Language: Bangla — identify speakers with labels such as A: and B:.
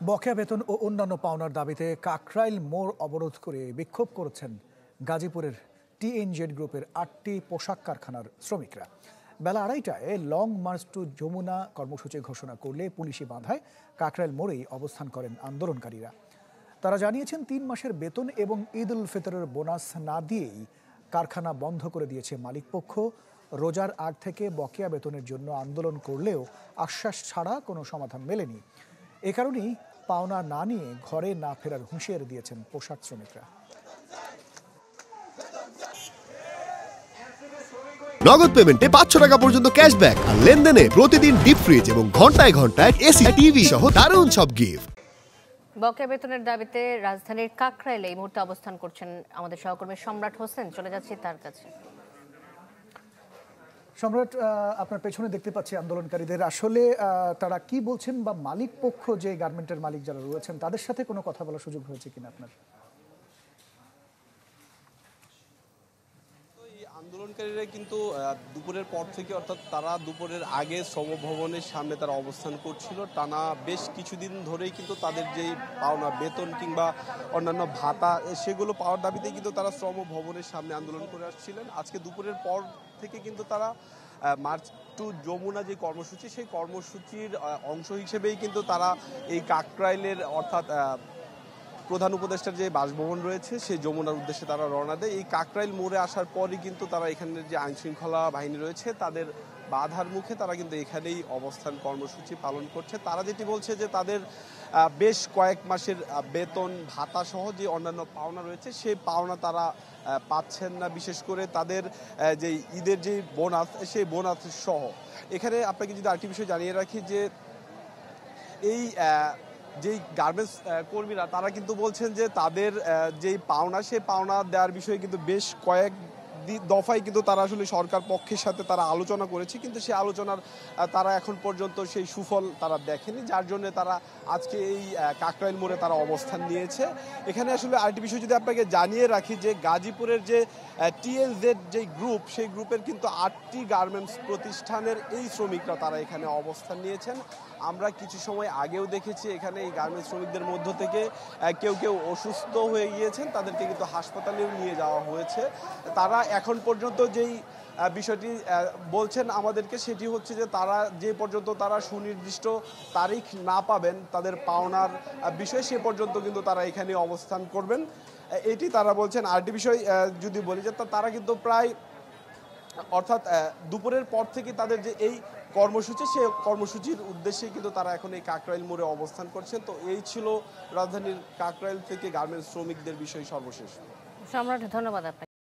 A: বকেয়া বেতন ও অন্যান্য পাওনার দাবিতে কাকরাইল মোড় অবরোধ করে বিক্ষোভ করেছেন গাজীপুরের টিএনজেড গ্রুপের ৮টি পোশাক কারখানার শ্রমিকরা। বেলা ২:৩০টায় লং মার্চ টু যমুনা কর্মসূচি ঘোষণা করলে পুলিশি বাধায় কাকরাইল মোড়েই অবস্থান করেন আন্দোলনকারীরা। তারা জানিয়েছেন ৩ মাসের বেতন এবং ঈদ উল ফিতরের বোনাস না দিয়েই কারখানা বন্ধ করে দিয়েছে মালিকপক্ষ। রোজার আগ থেকে বকেয়া বেতনের জন্য আন্দোলন করলেও আশ্বাস ছাড়া কোনো সমাধান মেলেনি। এ কারণেই পাওনা না নিয়ে ঘরে না ফেরার হুঁশিয়ারি দিয়েছেন পোশাক শ্রমিকরা।
B: নগদ পেমেন্টে ৫০০ টাকা পর্যন্ত ক্যাশব্যাক আর লেনদেনে প্রতিদিন ডিপ ফ্রিজ এবং ঘন্টায় ঘন্টায় এসি টিভি সহ দারুণ সব গিফট।
C: বকেয়া বেতনের দাবিতে রাজধানীর কাকরাইলে এই মুহূর্তে অবস্থান করছেন আমাদের সহকর্মী সম্রাট হোসেন। চলে যাচ্ছি তার কাছে।
A: সম্রাট, আপনার পেছনে দেখতে পাচ্ছি আন্দোলনকারীদের। আসলে তারা কি বলছেন, বা মালিক পক্ষ যে গার্মেন্টের মালিক যারা রয়েছেন তাদের সাথে কোনো কথা বলার সুযোগ হয়েছে কিনা আপনার?
D: আন্দোলনকারীরা কিন্তু দুপুরের পর থেকে, অর্থাৎ তারা দুপুরের আগে শ্রম ভবনের সামনে তারা অবস্থান করছিল। টানা বেশ কিছুদিন ধরেই কিন্তু তাদের যেই পাওনা বেতন কিংবা অন্যান্য ভাতা সেগুলো পাওয়ার দাবিতে কিন্তু তারা শ্রম ভবনের সামনে আন্দোলন করে আসছিলেন। আজকে দুপুরের পর থেকে কিন্তু তারা মার্চ টু যমুনা যে কর্মসূচি, সেই কর্মসূচির অংশ হিসেবেই কিন্তু তারা এই কাকরাইলের, অর্থাৎ প্রধান উপদেষ্টার যে বাসভবন রয়েছে সেই যমুনার উদ্দেশ্যে তারা রওনা দেয়। এই কাকরাইল মোড়ে আসার পরই কিন্তু তারা এখানের যে আইনশৃঙ্খলা বাহিনী রয়েছে তাদের বাধার মুখে তারা কিন্তু এখানেই অবস্থান কর্মসূচি পালন করছে। তারা যেটি বলছে যে তাদের বেশ কয়েক মাসের বেতন ভাতা সহ যে অন্যান্য পাওনা রয়েছে সেই পাওনা তারা পাচ্ছেন না। বিশেষ করে তাদের যে ঈদের যে বোনাস, সেই বোনাস সহ। এখানে আপনাকে যদি আরেকটি বিষয় জানিয়ে রাখি যে এই যেই গার্মেন্টস কর্মীরা তারা কিন্তু বলছেন যে তাদের যেই পাওনা, সেই পাওনা দেওয়ার বিষয়ে কিন্তু বেশ কয়েক দফায় কিন্তু তারা আসলে সরকার পক্ষের সাথে তারা আলোচনা করেছে, কিন্তু সেই আলোচনার তারা এখন পর্যন্ত সেই সুফল তারা দেখেনি, যার জন্য তারা আজকে এই কাকরাইল মোড়ে তারা অবস্থান নিয়েছে। এখানে আসলে আরেকটি বিষয় যদি আপনাকে জানিয়ে রাখি যে গাজীপুরের যে টিএনজেড যে গ্রুপ, সেই গ্রুপের কিন্তু ৮টি গার্মেন্টস প্রতিষ্ঠানের এই শ্রমিকরা তারা এখানে অবস্থান নিয়েছেন। আমরা কিছু সময় আগেও দেখেছি এখানে এই গার্মেন্টস শ্রমিকদের মধ্য থেকে কেউ কেউ অসুস্থ হয়ে গিয়েছেন, তাদেরকে কিন্তু হাসপাতালেও নিয়ে যাওয়া হয়েছে। তারা এখন পর্যন্ত যেই বিষয়টি বলছেন আমাদেরকে, সেটি হচ্ছে যে তারা যে পর্যন্ত তারা সুনির্দিষ্ট তারিখ না পাবেন তাদের পাওনার বিষয়, সে পর্যন্ত কিন্তু তারা এখানে অবস্থান করবেন, এটি তারা বলছেন। আরেকটি বিষয় যদি বলি যে তারা কিন্তু প্রায়, অর্থাৎ দুপুরের পর থেকে তাদের যে এই কর্মসূচি, সেই কর্মসূচির উদ্দেশ্যেই কিন্তু তারা এখন এই কাকরাইল মোড়ে অবস্থান করছেন। তো এই ছিল রাজধানীর কাকরাইল থেকে গার্মেন্টস শ্রমিকদের বিষয় সর্বশেষ।
C: সম্রাট, ধন্যবাদ আপনাকে।